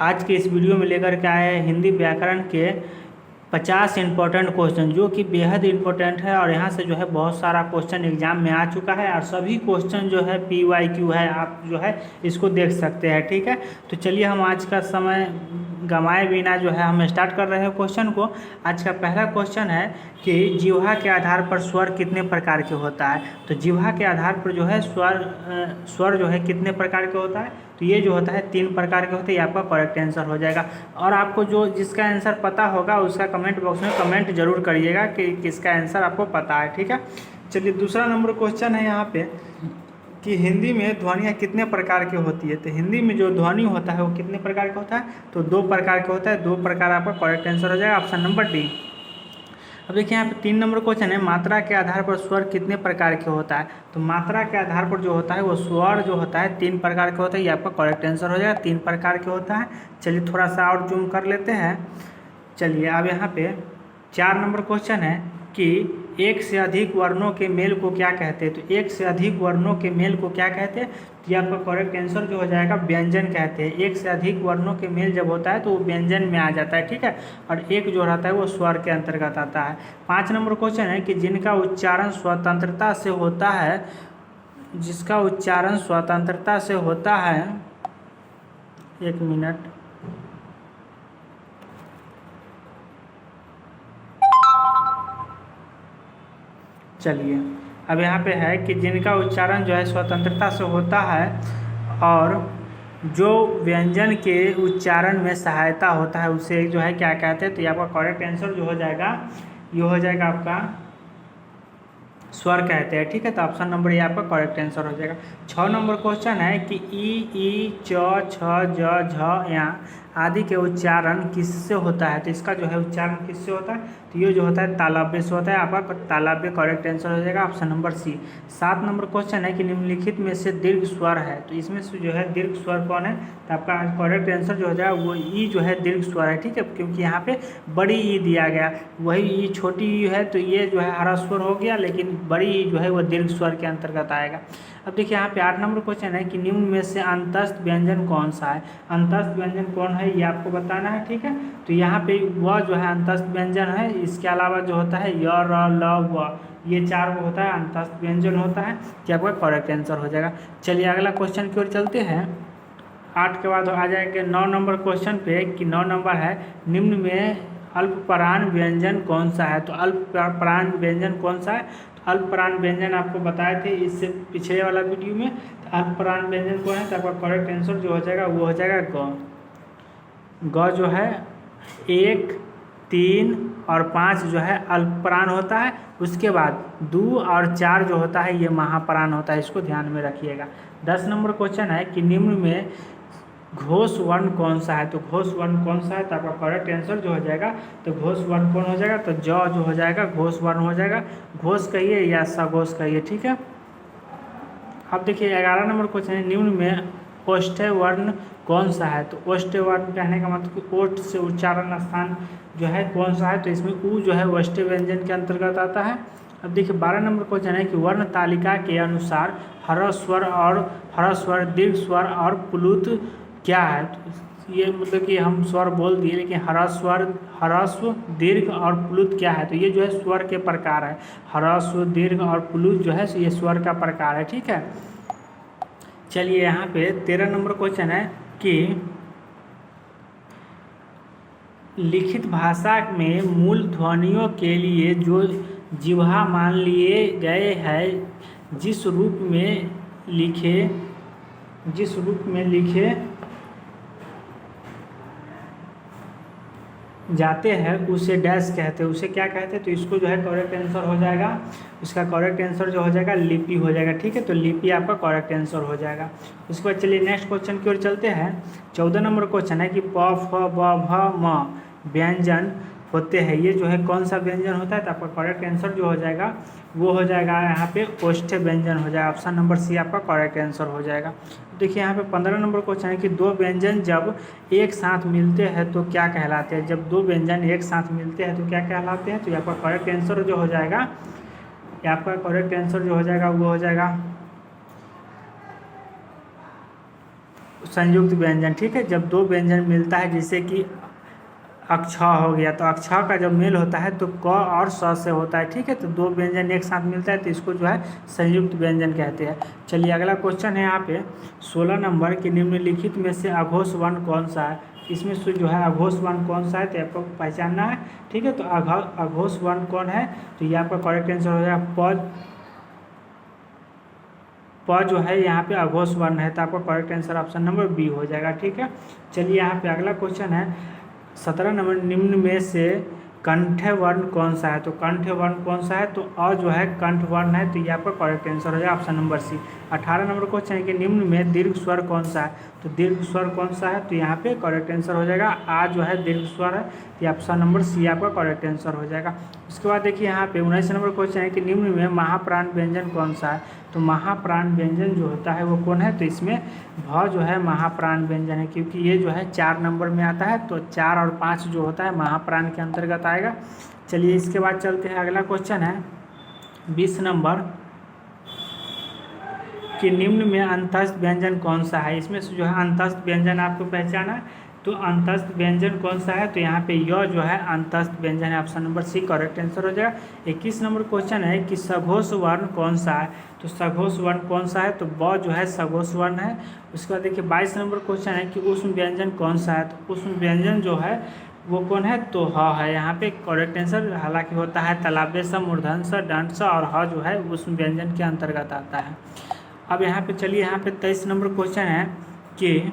आज के इस वीडियो में लेकर के आए हैं हिंदी व्याकरण के 50 इंपॉर्टेंट क्वेश्चन, जो कि बेहद इंपॉर्टेंट है। और यहाँ से जो है बहुत सारा क्वेश्चन एग्जाम में आ चुका है और सभी क्वेश्चन जो है PYQ है, आप जो है इसको देख सकते हैं। ठीक है, तो चलिए हम आज का समय गंवाए बिना जो है हम स्टार्ट कर रहे हैं क्वेश्चन को। आज का पहला क्वेश्चन है कि जिह्वा के आधार पर स्वर कितने प्रकार के होता है। तो जिह्वा के आधार पर जो है स्वर जो है कितने प्रकार के होता है, तो ये जो होता है 3 प्रकार के होते हैं। ये आपका करेक्ट आंसर हो जाएगा। और आपको जो जिसका आंसर पता होगा उसका कमेंट बॉक्स में कमेंट जरूर करिएगा कि किसका आंसर आपको पता है। ठीक है, चलिए दूसरा नंबर क्वेश्चन है यहाँ पे कि हिंदी में ध्वनियाँ कितने प्रकार की होती है। तो हिंदी में जो ध्वनि होता है वो कितने प्रकार का होता है, तो 2 प्रकार का होता है। 2 प्रकार आपका करेक्ट आंसर हो जाएगा, ऑप्शन नंबर डी। अब देखिए यहाँ पे 3 नंबर क्वेश्चन है, मात्रा के आधार पर स्वर कितने प्रकार के होता है। तो मात्रा के आधार पर जो होता है वो स्वर जो होता है 3 प्रकार के होता है। ये आपका करेक्ट आंसर हो जाएगा, 3 प्रकार के होता है। चलिए थोड़ा सा और जूम कर लेते हैं। चलिए अब यहाँ पे 4 नंबर क्वेश्चन है कि एक से अधिक वर्णों के मेल को क्या कहते हैं। तो एक से अधिक वर्णों के मेल को क्या कहते हैं, तो ये आपका करेक्ट आंसर जो हो जाएगा व्यंजन कहते हैं। एक से अधिक वर्णों के मेल जब होता है तो वो व्यंजन में आ जाता है। ठीक है, और एक जो रहता है वो स्वर के अंतर्गत आता है। 5 नंबर क्वेश्चन है कि जिनका उच्चारण स्वतंत्रता से होता है, जिसका उच्चारण स्वतंत्रता से होता है, 1 मिनट, चलिए अब यहाँ पे है कि जिनका उच्चारण जो है स्वतंत्रता से होता है और जो व्यंजन के उच्चारण में सहायता होता है उसे जो है क्या कहते हैं। तो ये आपका करेक्ट आंसर जो हो जाएगा ये हो जाएगा आपका स्वर कहते हैं। ठीक है, तो ऑप्शन नंबर ये आपका करेक्ट आंसर हो जाएगा। 6 नंबर क्वेश्चन है कि ई च छ ज झ या आदि के उच्चारण किससे होता है। तो इसका जो है उच्चारण किससे होता है, तो ये जो होता है तालव्य से होता है। आपका तालव्य करेक्ट आंसर हो जाएगा, option number C. 7 number question है कि निम्नलिखित में से दीर्घ स्वर है। तो इसमें से जो है दीर्घ स्वर कौन है, तो आपका करेक्ट आंसर जो हो जाएगा वो ई जो है दीर्घ स्वर है। ठीक है, क्योंकि यहाँ पे बड़ी ई दिया गया, वही ई छोटी ई है, तो ये जो है हरा स्वर हो गया, लेकिन बड़ी ई जो है वो दीर्घ स्वर के अंतर्गत आएगा। अब देखिए यहाँ पे 8 नंबर क्वेश्चन है कि निम्न में से अंतस्थ व्यंजन कौन सा है। अंतस्थ व्यंजन कौन है ये आपको बताना है। ठीक है, तो यहाँ पे वह जो है अंतस्थ व्यंजन है। इसके अलावा जो होता है य र ल व, ये 4 वो होता है अंतस्थ व्यंजन होता है, कि आपका करेक्ट आंसर हो जाएगा। चलिए अगला क्वेश्चन की ओर चलते हैं। 8 के बाद आ जाएंगे 9 नंबर क्वेश्चन पे कि 9 नंबर है निम्न में अल्पप्राण व्यंजन कौन सा है। तो अल्पप्राण व्यंजन कौन सा है, तो अल्पप्राण व्यंजन आपको बताए थे इससे पिछले वाला वीडियो में। तो अल्पप्राण व्यंजन कौन है, तो आपका करेक्ट आंसर जो हो जाएगा वो हो जाएगा ग जो है 1, 3 और 5 जो है अल्पप्राण होता है। उसके बाद 2 और 4 जो होता है ये महाप्राण होता है, इसको ध्यान में रखिएगा। 10 नंबर क्वेश्चन है कि निम्न में घोष वर्ण कौन सा है। तो घोष वर्ण कौन सा है, तो आपका करेक्ट आंसर जो हो जाएगा तो घोष वर्ण कौन हो जाएगा, तो ज जो हो जाएगा घोष वर्ण हो जाएगा। घोष कहिए या सघोष कहिए। ठीक है, अब देखिए 11 नंबर क्वेश्चन है निम्न में ओष्ठ्य वर्ण कौन सा है। तो ओष्ठ्य वर्ण कहने का मतलब कि ओष्ठ से उच्चारण स्थान जो है कौन सा है, तो इसमें उ जो है ओष्ठ्य व्यंजन के अंतर्गत आता है। अब देखिए 12 नंबर क्वेश्चन है कि वर्ण तालिका के अनुसार ह्रस्वर दीर्घ स्वर और प्लुत क्या है। तो ये मतलब कि हम स्वर बोल दिए, लेकिन ह्रस्व दीर्घ और प्लुत क्या है, तो ये जो है स्वर के प्रकार है। ह्रस्व दीर्घ और प्लुत जो है ये स्वर का प्रकार है। ठीक है, चलिए यहाँ पे 13 नंबर क्वेश्चन है कि लिखित भाषा में मूल ध्वनियों के लिए जो जिह्वा मान लिए गए हैं जिस रूप में लिखे जाते हैं उसे डैश कहते हैं, उसे क्या कहते हैं। तो इसको जो है करेक्ट आंसर हो जाएगा, इसका करेक्ट आंसर जो हो जाएगा लिपि हो जाएगा। ठीक है, तो लिपि आपका करेक्ट आंसर हो जाएगा। उसके बाद चलिए नेक्स्ट क्वेश्चन की ओर चलते हैं। 14 नंबर क्वेश्चन है कि प फ ब भ म व्यंजन होते हैं, ये जो है कौन सा व्यंजन होता है। तो आपका करेक्ट आंसर जो हो जाएगा वो हो जाएगा यहाँ पे ओष्ठ्य व्यंजन हो जाएगा, ऑप्शन नंबर सी आपका करेक्ट आंसर हो जाएगा। देखिए यहाँ पे 15 नंबर क्वेश्चन है कि 2 व्यंजन जब एक साथ मिलते हैं तो क्या कहलाते हैं। जब 2 व्यंजन एक साथ मिलते हैं तो क्या कहलाते हैं, तो आपका करेक्ट आंसर जो हो जाएगा, आपका करेक्ट आंसर जो हो जाएगा वो हो जाएगा संयुक्त व्यंजन, ठीक है। जब दो व्यंजन मिलता है जैसे कि अक्ष हो गया, तो अक्ष का जब मेल होता है तो क और स से होता है, ठीक है। तो दो व्यंजन एक साथ मिलता है तो इसको जो है संयुक्त व्यंजन कहते हैं। चलिए अगला क्वेश्चन है यहाँ पे 16 नंबर कि निम्नलिखित में से अघोष वर्ण कौन सा है। इसमें से जो है अघोष वर्ण कौन सा है तो आपको पहचानना है, ठीक है। तो अघोष वर्ण कौन है, तो ये आपका करेक्ट आंसर हो जाएगा प जो है यहाँ पे अघोष वर्ण है, तो आपका correct answer option number B हो जाएगा, ठीक है। चलिए यहाँ पे अगला क्वेश्चन है 17 नंबर निम्न में से कंठ वर्ण कौन सा है। तो कंठ वर्ण कौन सा है, तो अ जो है कंठ वर्ण है, तो ये आपका करेक्ट आंसर हो जाएगा option number C. 18 number question है कि निम्न में दीर्घ स्वर कौन सा है। तो दीर्घ स्वर कौन सा है, तो यहाँ पे करेक्ट आंसर हो जाएगा आ जो है दीर्घ स्वर है, तो ऑप्शन नंबर सी आपका करेक्ट आंसर हो जाएगा। उसके बाद देखिए यहाँ पे 19 नंबर क्वेश्चन है कि निम्न में महाप्राण व्यंजन कौन सा है। तो महाप्राण व्यंजन जो होता है वो कौन है, तो इसमें भ जो है महाप्राण व्यंजन है, क्योंकि ये जो है 4 नंबर में आता है, तो 4 और 5 जो होता है महाप्राण के अंतर्गत आएगा। चलिए इसके बाद चलते हैं, अगला क्वेश्चन है 20 नंबर कि निम्न में अंतस्थ व्यंजन कौन सा है। इसमें से जो है अंतस्थ व्यंजन आपको पहचाना है, तो अंतस्थ व्यंजन कौन सा है, तो यहाँ पे य जो है अंतस्थ व्यंजन है, option number C correct answer हो जाएगा। 21 नंबर क्वेश्चन है कि सघोष वर्ण कौन सा है। तो सघोष वर्ण कौन सा है, तो ब जो है सघोष वर्ण है। उसके बाद देखिए 22 नंबर क्वेश्चन है कि उष्ण व्यंजन कौन सा है। तो उष्ण व्यंजन जो है वो कौन है, तो ह है। यहाँ पे करेक्ट आंसर हालांकि होता है तालव्य स, मूर्धन्य स, दंड स, और ह जो है उष्ण व्यंजन के अंतर्गत आता है। अब यहाँ पे चलिए यहाँ पे 23 नंबर क्वेश्चन है कि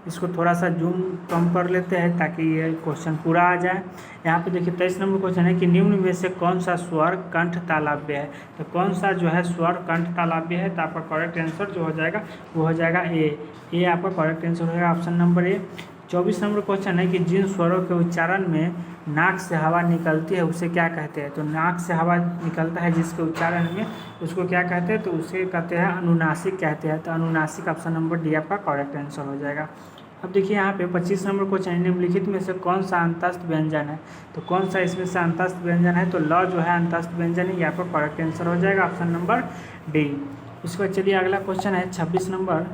इसको थोड़ा सा जूम कम कर लेते हैं ताकि ये क्वेश्चन पूरा आ जाए। यहाँ पे देखिए 23 नंबर क्वेश्चन है कि निम्न में से कौन सा स्वर कंठ तालव्य है। तो कौन सा जो है स्वर कंठ तालव्य है, तो आपका करेक्ट आंसर जो हो जाएगा वो हो जाएगा ए आपका करेक्ट आंसर हो जाएगा option number A. 24 number question है कि जिन स्वरों के उच्चारण में नाक से हवा निकलती है उसे क्या कहते हैं। तो नाक से हवा निकलता है जिसके उच्चारण में, उसको क्या कहते हैं, तो उसे कहते हैं अनुनासिक कहते हैं। तो अनुनासिक ऑप्शन नंबर डी आपका करेक्ट आंसर हो जाएगा। अब देखिए यहाँ पे 25 नंबर क्वेश्चन है निम्नलिखित में से कौन सा अंतस्थ व्यंजन है। तो कौन सा इसमें से अंतस्थ व्यंजन है, तो ल जो है अंतस्थ व्यंजन है, यहाँ पर करेक्ट आंसर हो जाएगा ऑप्शन नंबर डी। उसके बाद चलिए अगला क्वेश्चन है 26 नंबर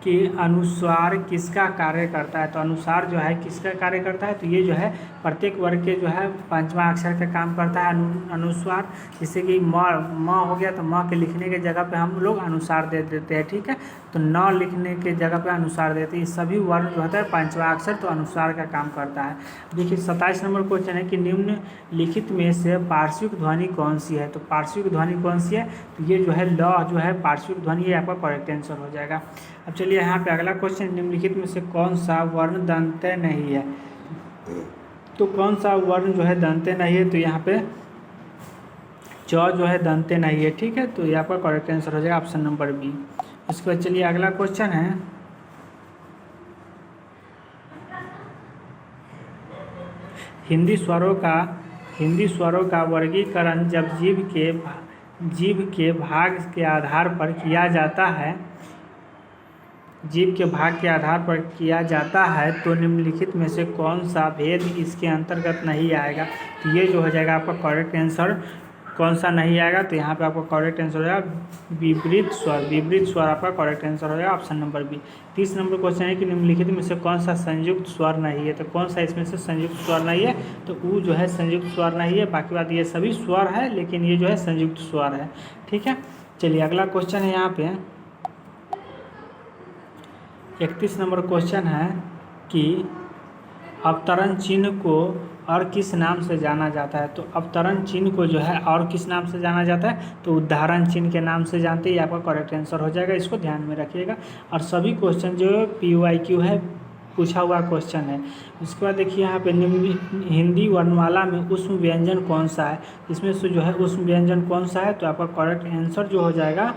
कि अनुस्वार किसका कार्य करता है। तो अनुसार जो है किसका कार्य करता है, तो ये जो है प्रत्येक वर्ग के जो है 5वां अक्षर का काम करता है अनुस्वार। जैसे कि म हो गया, तो म के लिखने के जगह पे हम लोग अनुसार दे देते हैं, ठीक है। तो न लिखने के जगह पे अनुसार देते हैं। ये सभी वर्ण जो होता है 5वां अक्षर तो अनुसार का काम करता है। देखिए 27 नंबर क्वेश्चन है कि निम्नलिखित में से पार्श्विक ध्वनि कौन सी है। तो पार्श्विक ध्वनि कौन सी है, तो ये जो है ल जो है पार्श्विक ध्वनि, ये आपका करेक्ट आंसर हो जाएगा। अब चलिए यहाँ पे अगला क्वेश्चन निम्नलिखित में से कौन सा वर्ण दंत्य नहीं है। तो कौन सा वर्ण जो है दंत्य नहीं है, तो यहाँ पे च जो है दंत्य नहीं है, ठीक है। तो ये आपका करेक्ट आंसर हो जाएगा ऑप्शन नंबर बी। उसके बाद चलिए अगला क्वेश्चन है हिंदी स्वरों का वर्गीकरण जब जीभ के भाग के आधार पर किया जाता है, तो निम्नलिखित में से कौन सा भेद इसके अंतर्गत नहीं आएगा। तो ये जो हो जाएगा आपका करेक्ट आंसर कौन सा नहीं आएगा, तो यहाँ पे आपका करेक्ट आंसर हो जाएगा विपरीत स्वर आपका करेक्ट आंसर हो जाएगा option number B. 30 number question है कि निम्नलिखित में से कौन सा संयुक्त स्वर नहीं है। तो कौन सा इसमें से संयुक्त स्वर नहीं है, तो ऊ जो है संयुक्त स्वर नहीं है। बाकी बात ये सभी स्वर है लेकिन ये जो है संयुक्त स्वर है, ठीक है। चलिए अगला क्वेश्चन है यहाँ पे 31 नंबर क्वेश्चन है कि अवतरण चिन्ह को और किस नाम से जाना जाता है। तो अवतरण चिन्ह को जो है और किस नाम से जाना जाता है, तो उदाहरण चिन्ह के नाम से जानते हैं। आपका करेक्ट आंसर हो जाएगा, इसको ध्यान में रखिएगा। और सभी क्वेश्चन जो PYQ है पूछा हुआ क्वेश्चन है। उसके बाद देखिए यहाँ पे हिंदी वर्णमाला में उष्म व्यंजन कौन सा है। इसमें से जो है उष्म व्यंजन कौन सा है, तो आपका करेक्ट आंसर जो हो जाएगा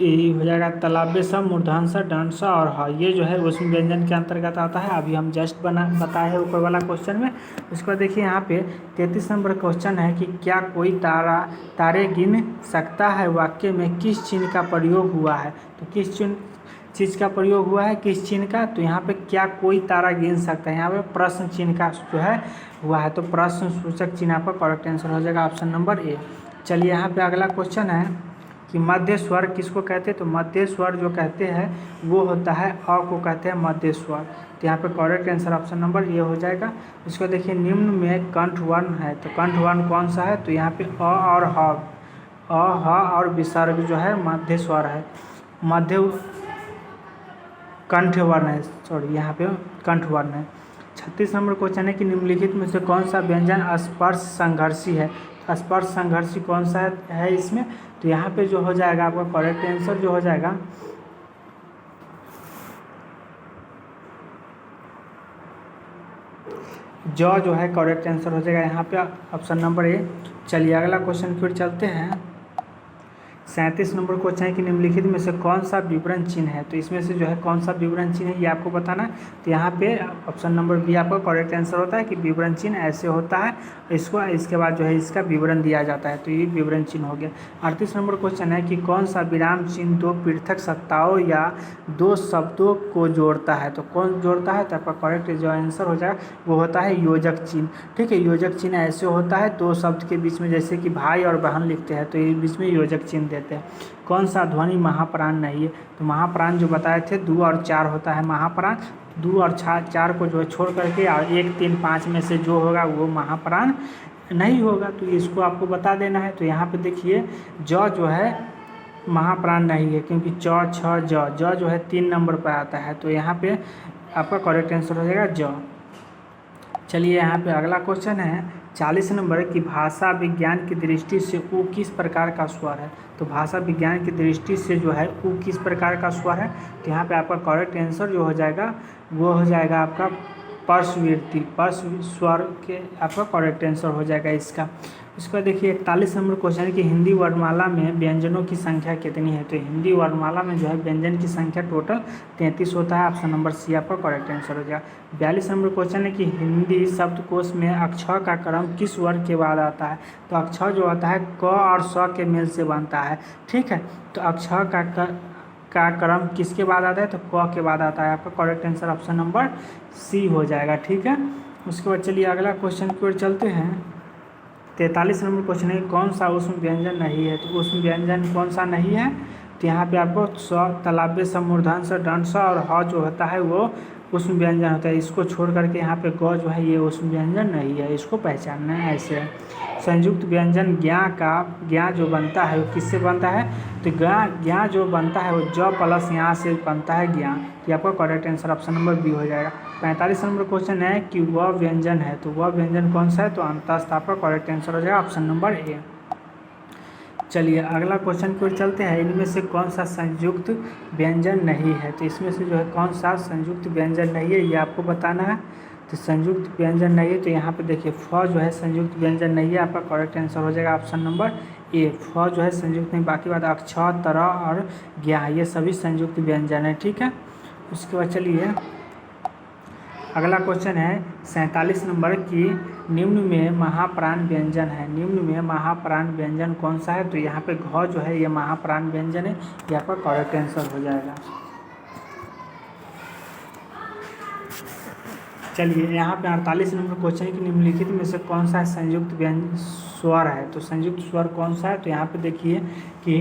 ये हो जाएगा तालव्य स, मूर्धन्य स, दंड स और ह। ये जो है उष्म व्यंजन के अंतर्गत आता है। अभी हम जस्ट बताए हैं ऊपर वाला क्वेश्चन में। उसके बाद देखिए यहाँ पे 33 नंबर क्वेश्चन है कि क्या कोई तारे गिन सकता है वाक्य में किस चिन्ह का प्रयोग हुआ है। तो किस चीज़ का प्रयोग हुआ है, किस चिन्ह का, तो यहाँ पे क्या कोई तारा गिन सकता है, यहाँ पे प्रश्न चिन्ह का जो है हुआ है। तो प्रश्न सूचक चिन्ह आपका करेक्ट आंसर हो जाएगा ऑप्शन नंबर ए। चलिए यहाँ पे अगला क्वेश्चन है कि मध्य स्वर किसको कहते हैं, तो मध्य स्वर जो कहते हैं वो होता है अ को कहते हैं मध्य स्वर। तो यहाँ पे correct answer option number A हो जाएगा। इसको देखिए निम्न में कंठ वर्ण है, तो कंठ वर्ण कौन सा है, तो यहाँ पे अ और ह, अ ह और विसर्ग जो है मध्य स्वर है, मध्य कंठ वर्ण है, सॉरी यहाँ पे कंठ वर्ण है। 36 नंबर क्वेश्चन है कि निम्नलिखित में से कौन सा व्यंजन स्पर्श संघर्षी है। स्पर्श संघर्षी कौन सा है इसमें, तो यहाँ पे जो हो जाएगा आपका करेक्ट आंसर जो हो जाएगा जो है करेक्ट आंसर हो जाएगा यहाँ पे ऑप्शन नंबर ए। चलिए अगला क्वेश्चन फिर चलते हैं। 37 नंबर क्वेश्चन है कि निम्नलिखित में से कौन सा विवरण चिन्ह है, तो इसमें से जो है कौन सा विवरण चिन्ह है ये आपको बताना है। तो यहाँ पे ऑप्शन नंबर बी आपका करेक्ट आंसर होता है कि विवरण चिन्ह ऐसे होता है, इसको इसके बाद जो है इसका विवरण दिया जाता है, तो ये विवरण चिन्ह हो गया। 38 नंबर क्वेश्चन है कि कौन सा विराम चिन्ह दो पृथक सत्ताओं या दो शब्दों को जोड़ता है, तो कौन जोड़ता है, तो आपका करेक्ट जो आंसर हो जाएगा वो होता है योजक चिन्ह। ठीक है, योजक चिन्ह ऐसे होता है दो शब्द के बीच में, जैसे कि भाई और बहन लिखते हैं तो ये बीच में योजक चिन्ह देते हैं। कौन सा ध्वनि महाप्राण नहीं है, तो महाप्राण जो बताए थे 2 और 4 होता है महाप्राण, 2 और 4 को जो है छोड़ करके और 1, 3, 5 में से जो होगा वो महाप्राण नहीं होगा, तो इसको आपको बता देना है। तो यहाँ पे देखिए जो है महाप्राण नहीं है, क्योंकि च छ ज जो है 3 नंबर पर आता है, तो यहाँ पे आपका करेक्ट आंसर हो जाएगा ज। चलिए यहाँ पे अगला क्वेश्चन है 40 नंबर की भाषा विज्ञान की दृष्टि से उ किस प्रकार का स्वर है, तो भाषा विज्ञान की दृष्टि से जो है उ किस प्रकार का स्वर है, तो यहाँ पे आपका करेक्ट आंसर जो हो जाएगा वो हो जाएगा आपका पर्शवृत्ति, पर्श स्वर के आपका करेक्ट आंसर हो जाएगा इसका। इसका देखिए 41 नंबर क्वेश्चन है कि हिंदी वर्णमाला में व्यंजनों की संख्या कितनी है, तो हिंदी वर्णमाला में जो है व्यंजन की संख्या टोटल 33 होता है, ऑप्शन नंबर सी आपका करेक्ट आंसर हो जाएगा। 42 नंबर क्वेश्चन है कि हिंदी शब्दकोश में अक्षर का क्रम किस वर्ग के बाद आता है, तो अक्षर जो आता है क और स के मेल से बनता है। ठीक है, तो अक्षर का क्रम किसके बाद आता है, तो क के बाद आता है, आपका correct answer option number C हो जाएगा। ठीक है, उसके बाद चलिए अगला क्वेश्चन की ओर चलते हैं। 43 नंबर क्वेश्चन है कौन सा ऊष्म व्यंजन नहीं है, तो ऊष्म व्यंजन कौन सा नहीं है, तो यहाँ पे आपको स, तालव्य, समूर्धन से, दंड स और ह जो होता है वो ऊष्म व्यंजन होता है, इसको छोड़ करके यहाँ पे ग जो है ये ऊष्म व्यंजन नहीं है, इसको पहचानना है ऐसे। संयुक्त व्यंजन ज्ञा जो बनता है वो किससे बनता है, तो ज्ञा जो बनता है वो ज प्लस यहाँ से बनता है ज्ञा, तो आपका correct answer option number B हो जाएगा। 45 नंबर क्वेश्चन है कि वह व्यंजन है, तो वह व्यंजन कौन सा है, तो अंतस्थ आपका करेक्ट आंसर हो जाएगा ऑप्शन नंबर ए। चलिए अगला क्वेश्चन की ओर चलते हैं। इनमें से कौन सा संयुक्त व्यंजन नहीं है, तो इसमें से जो है कौन सा संयुक्त व्यंजन नहीं है ये आपको बताना है। तो संयुक्त व्यंजन नहीं है, तो यहाँ पे देखिए फ जो है संयुक्त व्यंजन नहीं है, आपका करेक्ट आंसर हो जाएगा ऑप्शन नंबर ए। फ जो है संयुक्त नहीं, बाकी बात अक्षर, तरह और ज्ञा ये सभी संयुक्त व्यंजन है। ठीक है, उसके बाद चलिए अगला क्वेश्चन है 47 नंबर की निम्न में महाप्राण व्यंजन है, निम्न में महाप्राण व्यंजन कौन सा है, तो यहाँ पे घ जो है ये महाप्राण व्यंजन है, ये आपका करेक्ट आंसर हो जाएगा। चलिए यहाँ पे 48 नंबर क्वेश्चन है कि निम्नलिखित में से कौन सा संयुक्त व्यंजन स्वर है, तो संयुक्त स्वर कौन सा है, तो यहाँ पे देखिए कि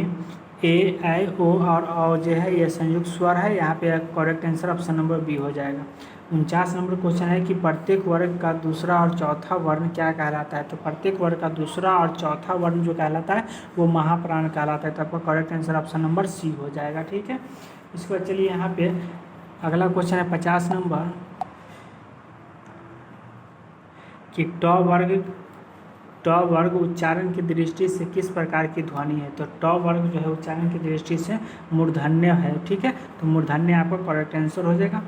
ए, आई, ओ और औ जो है ये संयुक्त स्वर है, यहाँ पे correct answer option number B हो जाएगा। 49 नंबर क्वेश्चन है कि प्रत्येक वर्ग का दूसरा और चौथा वर्ण क्या कहलाता है, तो प्रत्येक वर्ग का दूसरा और चौथा वर्ण जो कहलाता है वो महाप्राण कहलाता है, तो आपका correct answer option number C हो जाएगा। ठीक है, इसके बाद चलिए यहाँ पे अगला क्वेश्चन है 50 नंबर कि ट वर्ग उच्चारण की दृष्टि से किस प्रकार की ध्वनि है, तो ट वर्ग जो है उच्चारण की दृष्टि से मूर्धन्य है। ठीक है, तो मूर्धन्य आपका करेक्ट आंसर हो जाएगा।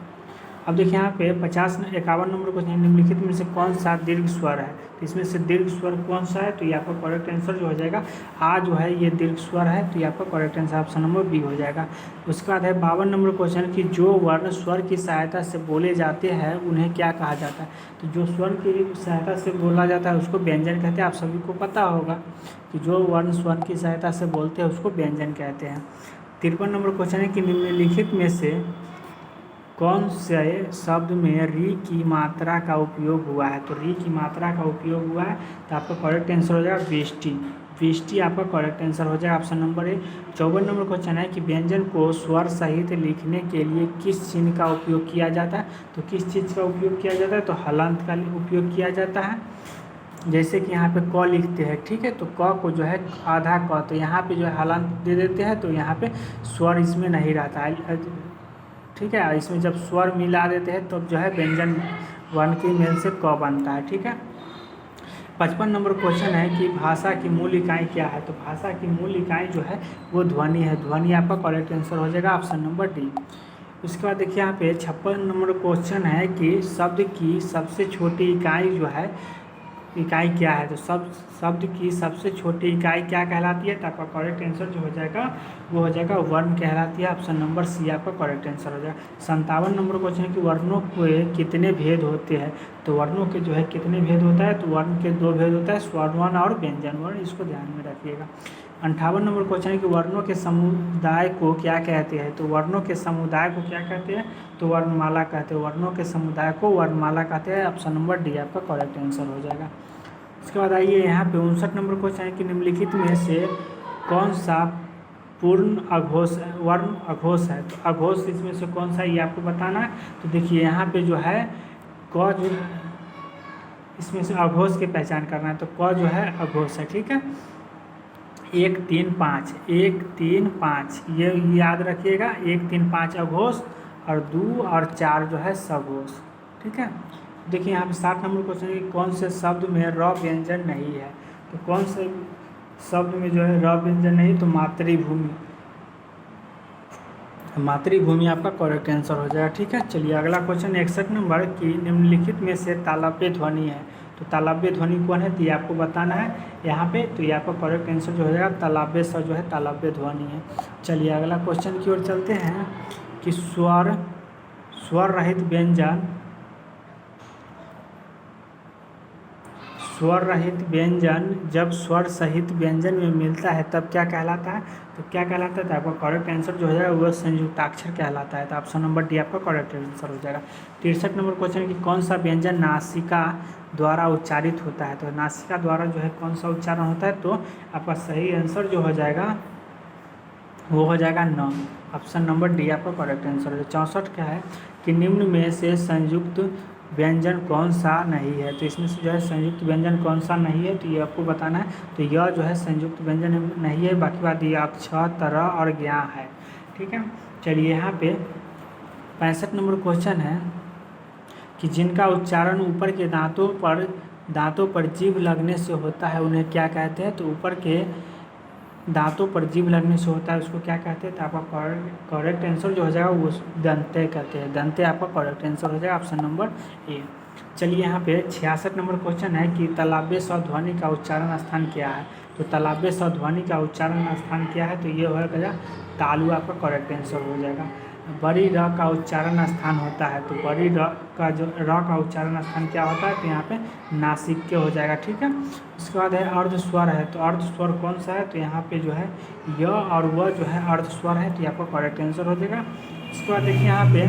अब देखिए यहाँ पे 51 नंबर क्वेश्चन निम्नलिखित में से कौन सा दीर्घ स्वर है, तो इसमें से दीर्घ स्वर कौन सा है, तो ये आपका करेक्ट आंसर जो हो जाएगा आ जो है ये दीर्घ स्वर है, तो ये आपका correct answer option number B हो जाएगा। उसके बाद है 52 नंबर क्वेश्चन कि जो वर्ण स्वर की सहायता से बोले जाते हैं उन्हें क्या कहा जाता है, तो जो स्वर की सहायता से बोला जाता है उसको व्यंजन कहते हैं, आप सभी को पता होगा कि जो वर्ण स्वर की सहायता से बोलते हैं उसको व्यंजन कहते हैं। 53 नंबर क्वेश्चन है कि निम्नलिखित में से कौन से शब्द में री की मात्रा का उपयोग हुआ है, तो री की मात्रा का उपयोग हुआ है, तो आपका करेक्ट आंसर हो जाएगा वेष्टि। विष्टि आपका करेक्ट आंसर हो जाएगा option number A. 54 number question है कि व्यंजन को स्वर सहित लिखने के लिए किस चिन्ह का उपयोग किया जाता है। तो किस चीज़ का उपयोग किया जाता है, तो हलंत का उपयोग किया जाता है। जैसे कि यहाँ पे क लिखते हैं, ठीक है, तो क को जो है आधा क, तो यहाँ पे जो है हलंत दे देते हैं, तो यहाँ पे स्वर इसमें नहीं रहता है, ठीक है। इसमें जब स्वर मिला देते हैं तो जो है व्यंजन वर्ण के मेल से क बनता है, ठीक है। 55 नंबर क्वेश्चन है कि भाषा की मूल इकाई क्या है। तो भाषा की मूल इकाई जो है वो ध्वनि है। ध्वनि आपका करेक्ट आंसर हो जाएगा ऑप्शन नंबर डी। उसके बाद देखिए यहाँ पे 56 नंबर क्वेश्चन है कि शब्द की सबसे छोटी इकाई जो है इकाई क्या है। तो शब्द की सबसे छोटी इकाई क्या कहलाती है। तो आपका करेक्ट आंसर जो हो जाएगा वो हो जाएगा वर्ण कहलाती है। ऑप्शन नंबर सी आपका करेक्ट आंसर हो जाएगा। 57 नंबर क्वेश्चन है कि वर्णों के कितने भेद होते हैं। तो वर्णों के जो है कितने भेद होता है। तो वर्ण के 2 भेद होता है, स्वर्ण वर्ण और व्यंजन वर्ण, इसको ध्यान में रखिएगा। 58 नंबर क्वेश्चन है कि वर्णों के समुदाय को क्या कहते हैं। तो वर्णों के समुदाय को क्या कहते हैं। तो वर्णमाला कहते हैं। वर्णों के समुदाय को वर्णमाला कहते हैं। ऑप्शन नंबर डी आपका करेक्ट आंसर हो जाएगा। उसके बाद आइए यहाँ पे 59 नंबर क्वेश्चन है कि निम्नलिखित में से कौन सा पूर्ण अघोष वर्ण अघोष है। तो अघोष इसमें से कौन सा, ये आपको बताना है। तो देखिए यहाँ पे जो है क जो इसमें से अघोष की पहचान करना है। तो क जो है अघोष है, ठीक है। 1 3 5 1 3 5 ये याद रखिएगा। 1 3 5 अघोष और 2 और 4 जो है सघोष, ठीक है। देखिए यहाँ पे 60 नंबर क्वेश्चन है कि कौन से शब्द में र व्यंजन नहीं है। तो कौन से शब्द में जो है र व्यंजन नहीं। तो मातृभूमि, मातृभूमि आपका करेक्ट आंसर हो जाएगा, ठीक है। चलिए अगला क्वेश्चन 61 नंबर की निम्नलिखित में से तालव्य ध्वनि है। तो तालव्य ध्वनि कौन है, तो ये आपको बताना है यहाँ पे। तो ये आपका करेक्ट आंसर जो हो जाएगा तालव्य स जो है तालव्य ध्वनि है। चलिए अगला क्वेश्चन की ओर चलते हैं कि स्वर रहित व्यंजन, स्वर रहित व्यंजन जब स्वर सहित व्यंजन में मिलता है तब क्या कहलाता है। तो क्या कहलाता है। तो आपका करेक्ट आंसर जो हो जाएगा वह संयुक्ताक्षर कहलाता है। तो ऑप्शन नंबर डी आपका करेक्ट आंसर हो जाएगा। 63 नंबर क्वेश्चन की कौन सा व्यंजन नासिका द्वारा उच्चारित होता है। तो नासिका द्वारा जो है कौन सा उच्चारण होता है। तो आपका सही आंसर जो हो जाएगा वो हो जाएगा न। ऑप्शन नंबर डी आपका करेक्ट आंसर है। 64 क्या है कि निम्न में से संयुक्त व्यंजन कौन सा नहीं है। तो इसमें से जो है संयुक्त व्यंजन कौन सा नहीं है। तो ये आपको बताना है। तो यह जो है संयुक्त व्यंजन नहीं है। बाकी बात ये अक्ष, तरह और ज्ञा है, ठीक है। चलिए यहाँ पे 65 नंबर क्वेश्चन है कि जिनका उच्चारण ऊपर के दांतों पर जीभ लगने से होता है उन्हें क्या कहते हैं। तो ऊपर के दांतों पर जीभ लगने से होता है उसको क्या कहते हैं। तो आपका करेक्ट आंसर जो हो जाएगा वो दंते कहते हैं। दंते आपका करेक्ट आंसर हो जाएगा ऑप्शन नंबर ए। चलिए यहाँ पे 66 नंबर क्वेश्चन है कि तालव्य स ध्वनि का उच्चारण स्थान क्या है। तो तालव्य स ध्वनि का उच्चारण स्थान क्या है। तो ये होगा तालु, आपका करेक्ट आंसर हो जाएगा। बड़ी र का उच्चारण स्थान होता है। तो बड़ी र का उच्चारण स्थान क्या होता है। तो यहाँ पे नासिक के हो जाएगा, ठीक है। उसके बाद है अर्ध स्वर है। तो अर्ध स्वर कौन सा है। तो यहाँ पे जो है य और व जो है अर्ध स्वर है। तो ये आपका करेक्ट आंसर हो जाएगा। उसके बाद देखिए यहाँ पे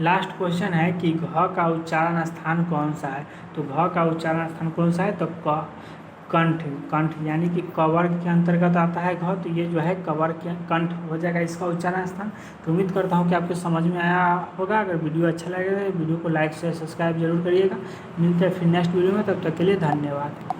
लास्ट क्वेश्चन है कि घ का उच्चारण स्थान कौन सा है। तो घ का उच्चारण स्थान कौन सा है। तो कंठ यानी कि कवर्ग के अंतर्गत आता है घ। तो ये जो है कवर्ग के कंठ हो जाएगा इसका उच्चारण स्थान। तो उम्मीद करता हूँ कि आपको समझ में आया होगा। अगर वीडियो अच्छा लगेगा तो वीडियो को लाइक शेयर सब्सक्राइब जरूर करिएगा। मिलते हैं फिर नेक्स्ट वीडियो में, तब तक के लिए धन्यवाद।